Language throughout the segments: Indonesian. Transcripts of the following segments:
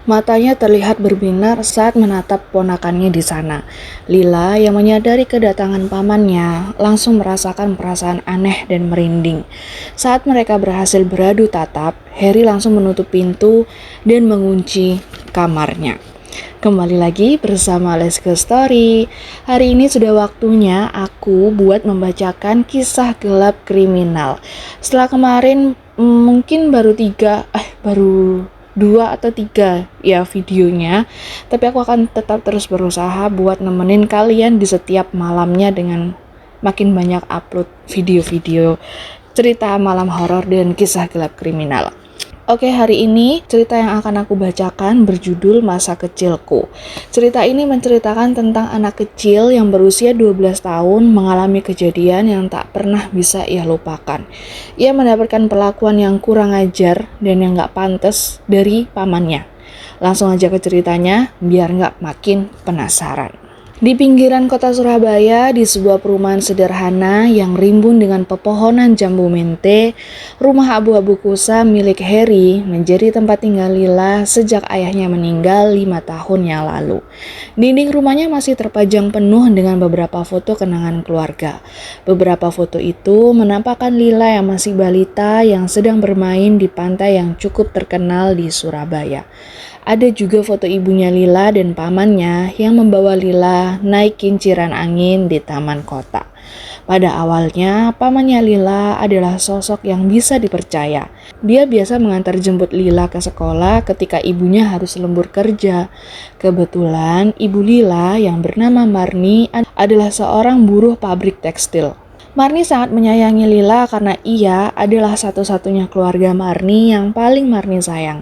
Matanya terlihat berbinar saat menatap ponakannya di sana. Lila yang menyadari kedatangan pamannya langsung merasakan perasaan aneh dan merinding. Saat mereka berhasil beradu tatap, Harry langsung menutup pintu dan mengunci kamarnya. Kembali lagi bersama Let's Go Story. Hari ini sudah waktunya aku buat membacakan kisah gelap kriminal. Setelah kemarin mungkin baru 2 atau 3 ya videonya, tapi aku akan tetap terus berusaha buat nemenin kalian di setiap malamnya dengan makin banyak upload video-video cerita malam horor dan kisah gelap kriminal. Oke, hari ini cerita yang akan aku bacakan berjudul Masa Kecilku. Cerita ini menceritakan tentang anak kecil yang berusia 12 tahun mengalami kejadian yang tak pernah bisa ia lupakan. Ia mendapatkan perlakuan yang kurang ajar dan yang gak pantas dari pamannya. Langsung aja ke ceritanya biar gak makin penasaran. Di pinggiran kota Surabaya, di sebuah perumahan sederhana yang rimbun dengan pepohonan jambu mente, rumah abu-abu kusa milik Harry menjadi tempat tinggal Lila sejak ayahnya meninggal 5 tahun yang lalu. Dinding rumahnya masih terpajang penuh dengan beberapa foto kenangan keluarga. Beberapa foto itu menampakkan Lila yang masih balita yang sedang bermain di pantai yang cukup terkenal di Surabaya. Ada juga foto ibunya Lila dan pamannya yang membawa Lila naik kinciran angin di taman kota. Pada awalnya, pamannya Lila adalah sosok yang bisa dipercaya. Dia biasa mengantar jemput Lila ke sekolah ketika ibunya harus lembur kerja. Kebetulan, ibu Lila yang bernama Marni adalah seorang buruh pabrik tekstil. Marni sangat menyayangi Lila karena ia adalah satu-satunya keluarga Marni yang paling Marni sayang.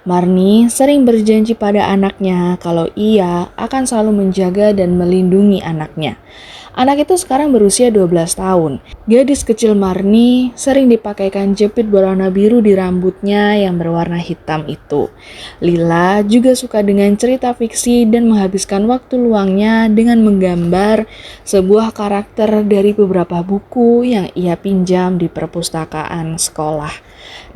Marni sering berjanji pada anaknya kalau ia akan selalu menjaga dan melindungi anaknya. Anak itu sekarang berusia 12 tahun. Gadis kecil Marni sering dipakaikan jepit berwarna biru di rambutnya yang berwarna hitam itu. Lila juga suka dengan cerita fiksi dan menghabiskan waktu luangnya dengan menggambar sebuah karakter dari beberapa buku yang ia pinjam di perpustakaan sekolah.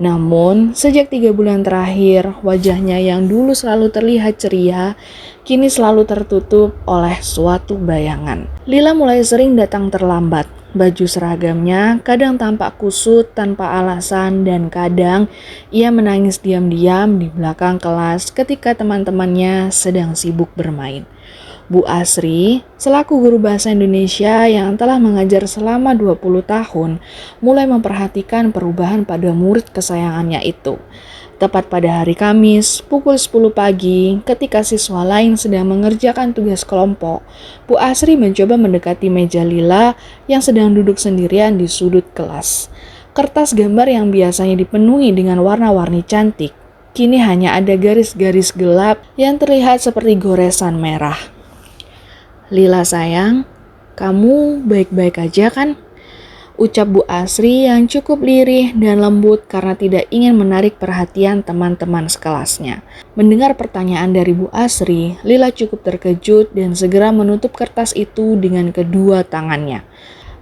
Namun, sejak 3 bulan terakhir, wajahnya yang dulu selalu terlihat ceria, kini selalu tertutup oleh suatu bayangan. Lila mulai sering datang terlambat. Baju seragamnya kadang tampak kusut tanpa alasan dan kadang ia menangis diam-diam di belakang kelas ketika teman-temannya sedang sibuk bermain. Bu Asri, selaku guru bahasa Indonesia yang telah mengajar selama 20 tahun, mulai memperhatikan perubahan pada murid kesayangannya itu. Tepat pada hari Kamis, pukul 10 pagi, ketika siswa lain sedang mengerjakan tugas kelompok, Bu Asri mencoba mendekati meja Lila yang sedang duduk sendirian di sudut kelas. Kertas gambar yang biasanya dipenuhi dengan warna-warni cantik, kini hanya ada garis-garis gelap yang terlihat seperti goresan merah. Lila sayang, kamu baik-baik aja kan? Ucap Bu Asri yang cukup lirih dan lembut karena tidak ingin menarik perhatian teman-teman sekelasnya. Mendengar pertanyaan dari Bu Asri, Lila cukup terkejut dan segera menutup kertas itu dengan kedua tangannya.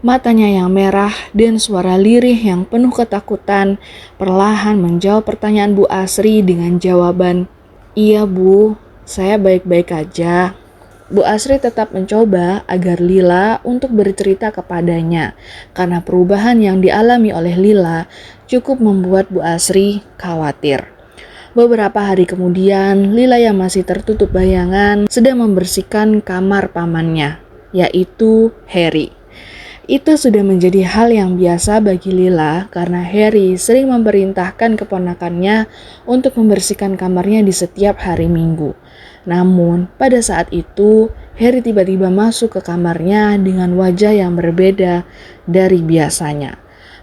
Matanya yang merah dan suara lirih yang penuh ketakutan perlahan menjawab pertanyaan Bu Asri dengan jawaban, "Iya Bu, saya baik-baik aja." Bu Asri tetap mencoba agar Lila untuk bercerita kepadanya, karena perubahan yang dialami oleh Lila cukup membuat Bu Asri khawatir. Beberapa hari kemudian, Lila yang masih tertutup bayangan sedang membersihkan kamar pamannya, yaitu Harry. Itu sudah menjadi hal yang biasa bagi Lila karena Harry sering memerintahkan keponakannya untuk membersihkan kamarnya di setiap hari Minggu. Namun, pada saat itu, Harry tiba-tiba masuk ke kamarnya dengan wajah yang berbeda dari biasanya.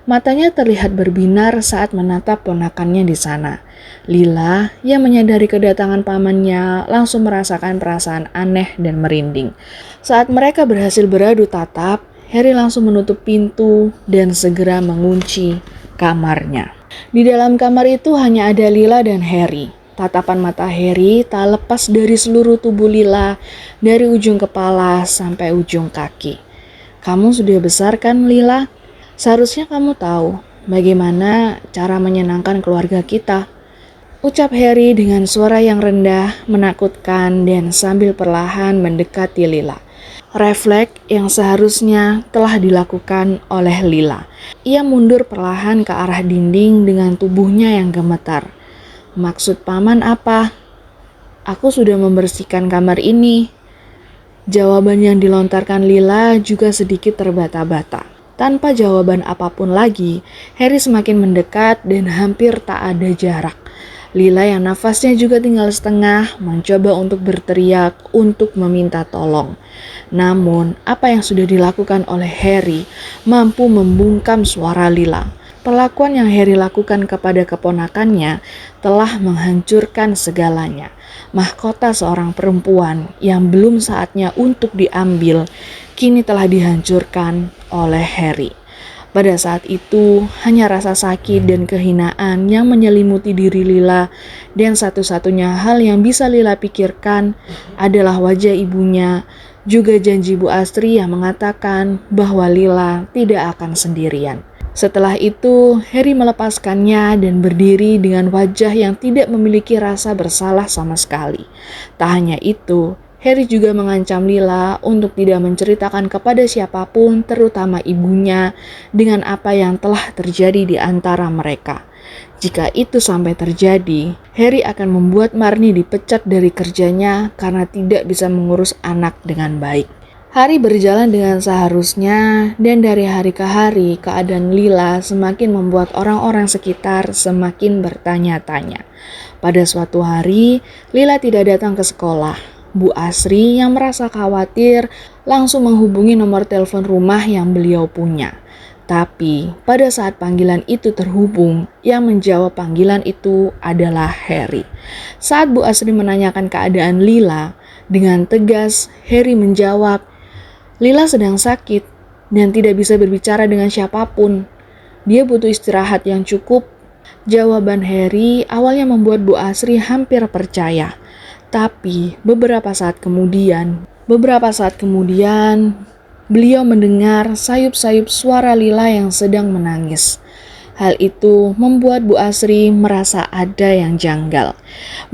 Matanya terlihat berbinar saat menatap ponakannya di sana. Lila yang menyadari kedatangan pamannya langsung merasakan perasaan aneh dan merinding. Saat mereka berhasil beradu tatap, Harry langsung menutup pintu dan segera mengunci kamarnya. Di dalam kamar itu hanya ada Lila dan Harry. Tatapan mata Harry tak lepas dari seluruh tubuh Lila, dari ujung kepala sampai ujung kaki. "Kamu sudah besar kan, Lila? Seharusnya kamu tahu bagaimana cara menyenangkan keluarga kita." Ucap Harry dengan suara yang rendah, menakutkan, dan sambil perlahan mendekati Lila. Refleks yang seharusnya telah dilakukan oleh Lila. Ia mundur perlahan ke arah dinding dengan tubuhnya yang gemetar. "Maksud paman apa?" "Aku sudah membersihkan kamar ini." Jawaban yang dilontarkan Lila juga sedikit terbata-bata. Tanpa jawaban apapun lagi, Harry semakin mendekat dan hampir tak ada jarak. Lila yang nafasnya juga tinggal setengah mencoba untuk berteriak untuk meminta tolong. Namun, apa yang sudah dilakukan oleh Harry mampu membungkam suara Lila. Perlakuan yang Harry lakukan kepada keponakannya telah menghancurkan segalanya. Mahkota seorang perempuan yang belum saatnya untuk diambil, kini telah dihancurkan oleh Harry. Pada saat itu, hanya rasa sakit dan kehinaan yang menyelimuti diri Lila, dan satu-satunya hal yang bisa Lila pikirkan adalah wajah ibunya, juga janji Bu Astri yang mengatakan bahwa Lila tidak akan sendirian. Setelah itu, Harry melepaskannya dan berdiri dengan wajah yang tidak memiliki rasa bersalah sama sekali. Tak hanya itu, Harry juga mengancam Lila untuk tidak menceritakan kepada siapapun, terutama ibunya, dengan apa yang telah terjadi di antara mereka. Jika itu sampai terjadi, Harry akan membuat Marnie dipecat dari kerjanya karena tidak bisa mengurus anak dengan baik. Hari berjalan dengan seharusnya, dan dari hari ke hari, keadaan Lila semakin membuat orang-orang sekitar semakin bertanya-tanya. Pada suatu hari, Lila tidak datang ke sekolah. Bu Asri yang merasa khawatir langsung menghubungi nomor telepon rumah yang beliau punya. Tapi pada saat panggilan itu terhubung, yang menjawab panggilan itu adalah Harry. Saat Bu Asri menanyakan keadaan Lila, dengan tegas Harry menjawab, "Lila sedang sakit dan tidak bisa berbicara dengan siapapun. Dia butuh istirahat yang cukup." Jawaban Harry awalnya membuat Bu Asri hampir percaya. Tapi beberapa saat kemudian, beliau mendengar sayup-sayup suara Lila yang sedang menangis. Hal itu membuat Bu Asri merasa ada yang janggal.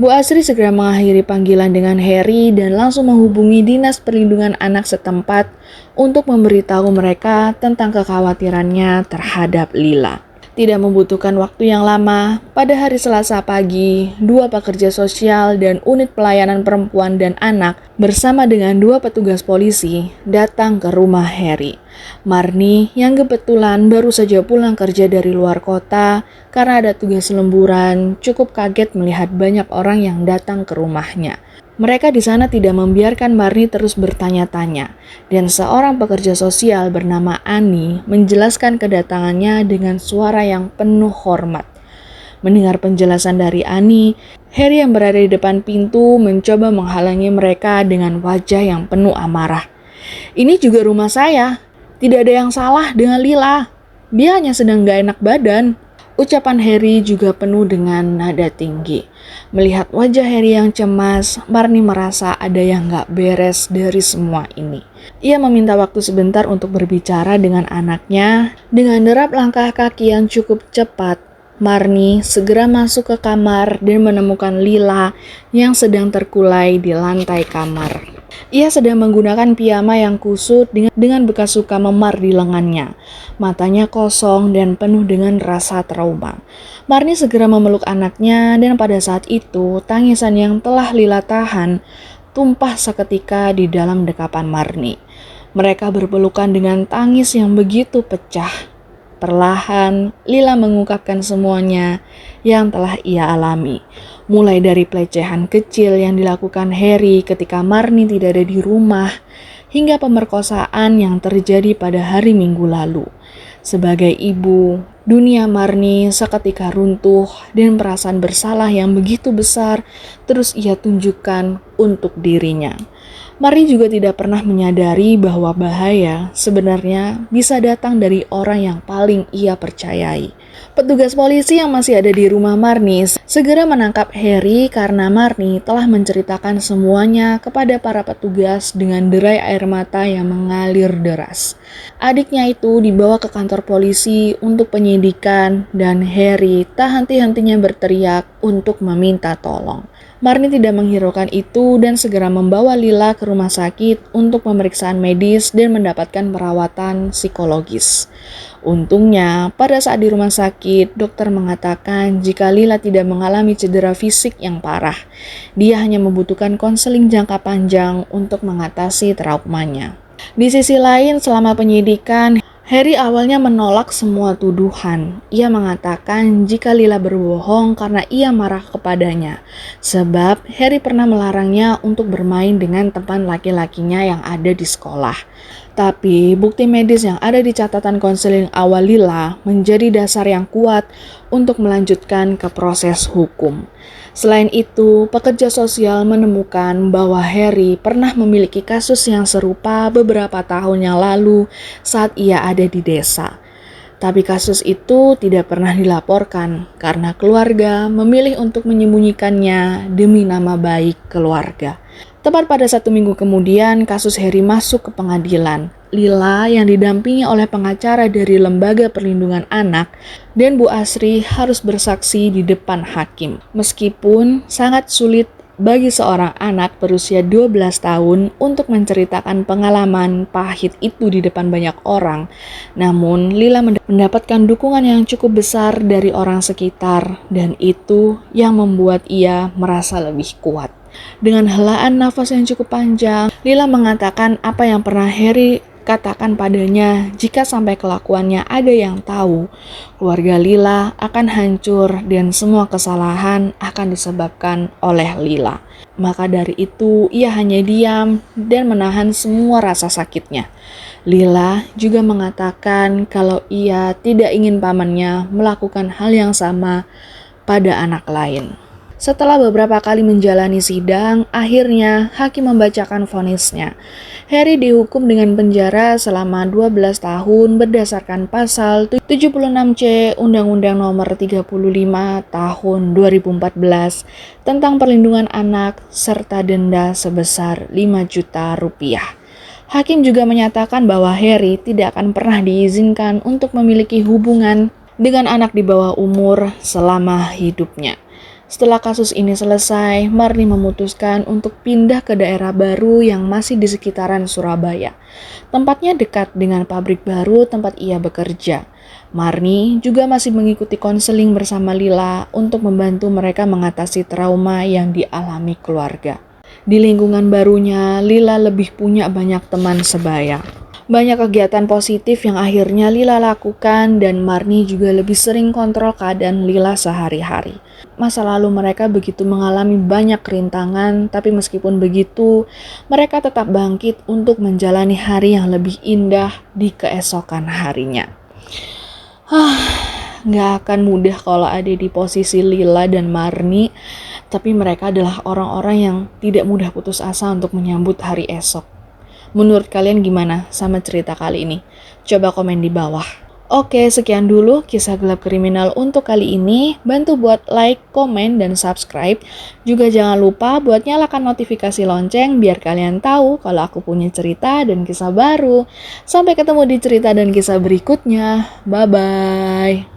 Bu Asri segera mengakhiri panggilan dengan Harry dan langsung menghubungi Dinas Perlindungan Anak setempat untuk memberitahu mereka tentang kekhawatirannya terhadap Lila. Tidak membutuhkan waktu yang lama, pada hari Selasa pagi, 2 pekerja sosial dan unit pelayanan perempuan dan anak bersama dengan 2 petugas polisi datang ke rumah Harry. Marnie yang kebetulan baru saja pulang kerja dari luar kota karena ada tugas lemburan, cukup kaget melihat banyak orang yang datang ke rumahnya. Mereka di sana tidak membiarkan Marnie terus bertanya-tanya, dan seorang pekerja sosial bernama Annie menjelaskan kedatangannya dengan suara yang penuh hormat. Mendengar penjelasan dari Annie, Harry yang berada di depan pintu mencoba menghalangi mereka dengan wajah yang penuh amarah. "Ini juga rumah saya. Tidak ada yang salah dengan Lila. Dia hanya sedang gak enak badan." Ucapan Harry juga penuh dengan nada tinggi. Melihat wajah Harry yang cemas, Marnie merasa ada yang gak beres dari semua ini. Ia meminta waktu sebentar untuk berbicara dengan anaknya. Dengan derap langkah kaki yang cukup cepat, Marnie segera masuk ke kamar dan menemukan Lila yang sedang terkulai di lantai kamar. Ia sedang menggunakan piyama yang kusut dengan bekas luka memar di lengannya. Matanya kosong dan penuh dengan rasa trauma. Marnie segera memeluk anaknya dan pada saat itu tangisan yang telah Lila tahan tumpah seketika di dalam dekapan Marnie. Mereka berpelukan dengan tangis yang begitu pecah. Perlahan, Lila mengungkapkan semuanya yang telah ia alami. Mulai dari pelecehan kecil yang dilakukan Harry ketika Marnie tidak ada di rumah, hingga pemerkosaan yang terjadi pada hari Minggu lalu. Sebagai ibu, dunia Marnie seketika runtuh dan perasaan bersalah yang begitu besar terus ia tunjukkan untuk dirinya. Marnie juga tidak pernah menyadari bahwa bahaya sebenarnya bisa datang dari orang yang paling ia percayai. Petugas polisi yang masih ada di rumah Marni segera menangkap Harry karena Marni telah menceritakan semuanya kepada para petugas dengan derai air mata yang mengalir deras. Adiknya itu dibawa ke kantor polisi untuk penyidikan dan Harry tak henti-hentinya berteriak untuk meminta tolong. Marni tidak menghiraukan itu dan segera membawa Lila ke rumah sakit untuk pemeriksaan medis dan mendapatkan perawatan psikologis. Untungnya, pada saat di rumah sakit, dokter mengatakan jika Lila tidak mengalami cedera fisik yang parah. Dia hanya membutuhkan konseling jangka panjang untuk mengatasi traumanya. Di sisi lain, selama penyidikan, Harry awalnya menolak semua tuduhan. Ia mengatakan jika Lila berbohong karena ia marah kepadanya, sebab Harry pernah melarangnya untuk bermain dengan teman laki-lakinya yang ada di sekolah. Tapi bukti medis yang ada di catatan konseling awal Lila menjadi dasar yang kuat untuk melanjutkan ke proses hukum. Selain itu, pekerja sosial menemukan bahwa Harry pernah memiliki kasus yang serupa beberapa tahun yang lalu saat ia ada di desa. Tapi kasus itu tidak pernah dilaporkan karena keluarga memilih untuk menyembunyikannya demi nama baik keluarga. Tepat pada 1 minggu kemudian, kasus Harry masuk ke pengadilan. Lila yang didampingi oleh pengacara dari Lembaga Perlindungan Anak dan Bu Asri harus bersaksi di depan hakim. Meskipun sangat sulit bagi seorang anak berusia 12 tahun untuk menceritakan pengalaman pahit itu di depan banyak orang, namun Lila mendapatkan dukungan yang cukup besar dari orang sekitar dan itu yang membuat ia merasa lebih kuat. Dengan helaan nafas yang cukup panjang, Lila mengatakan apa yang pernah Harry katakan padanya. Jika sampai kelakuannya ada yang tahu, keluarga Lila akan hancur dan semua kesalahan akan disebabkan oleh Lila. Maka dari itu, ia hanya diam dan menahan semua rasa sakitnya. Lila juga mengatakan kalau ia tidak ingin pamannya melakukan hal yang sama pada anak lain. Setelah beberapa kali menjalani sidang, akhirnya hakim membacakan vonisnya. Harry dihukum dengan penjara selama 12 tahun berdasarkan pasal 76C Undang-Undang Nomor 35 Tahun 2014 tentang Perlindungan Anak serta denda sebesar 5 juta rupiah. Hakim juga menyatakan bahwa Harry tidak akan pernah diizinkan untuk memiliki hubungan dengan anak di bawah umur selama hidupnya. Setelah kasus ini selesai, Marni memutuskan untuk pindah ke daerah baru yang masih di sekitaran Surabaya. Tempatnya dekat dengan pabrik baru tempat ia bekerja. Marni juga masih mengikuti konseling bersama Lila untuk membantu mereka mengatasi trauma yang dialami keluarga. Di lingkungan barunya, Lila lebih punya banyak teman sebaya. Banyak kegiatan positif yang akhirnya Lila lakukan dan Marni juga lebih sering kontrol keadaan Lila sehari-hari. Masa lalu mereka begitu mengalami banyak rintangan, tapi meskipun begitu, mereka tetap bangkit untuk menjalani hari yang lebih indah di keesokan harinya. Nggak akan mudah kalau ada di posisi Lila dan Marni, tapi mereka adalah orang-orang yang tidak mudah putus asa untuk menyambut hari esok. Menurut kalian gimana sama cerita kali ini? Coba komen di bawah. Oke, sekian dulu kisah gelap kriminal untuk kali ini. Bantu buat like, komen, dan subscribe. Juga jangan lupa buat nyalakan notifikasi lonceng biar kalian tahu kalau aku punya cerita dan kisah baru. Sampai ketemu di cerita dan kisah berikutnya. Bye-bye.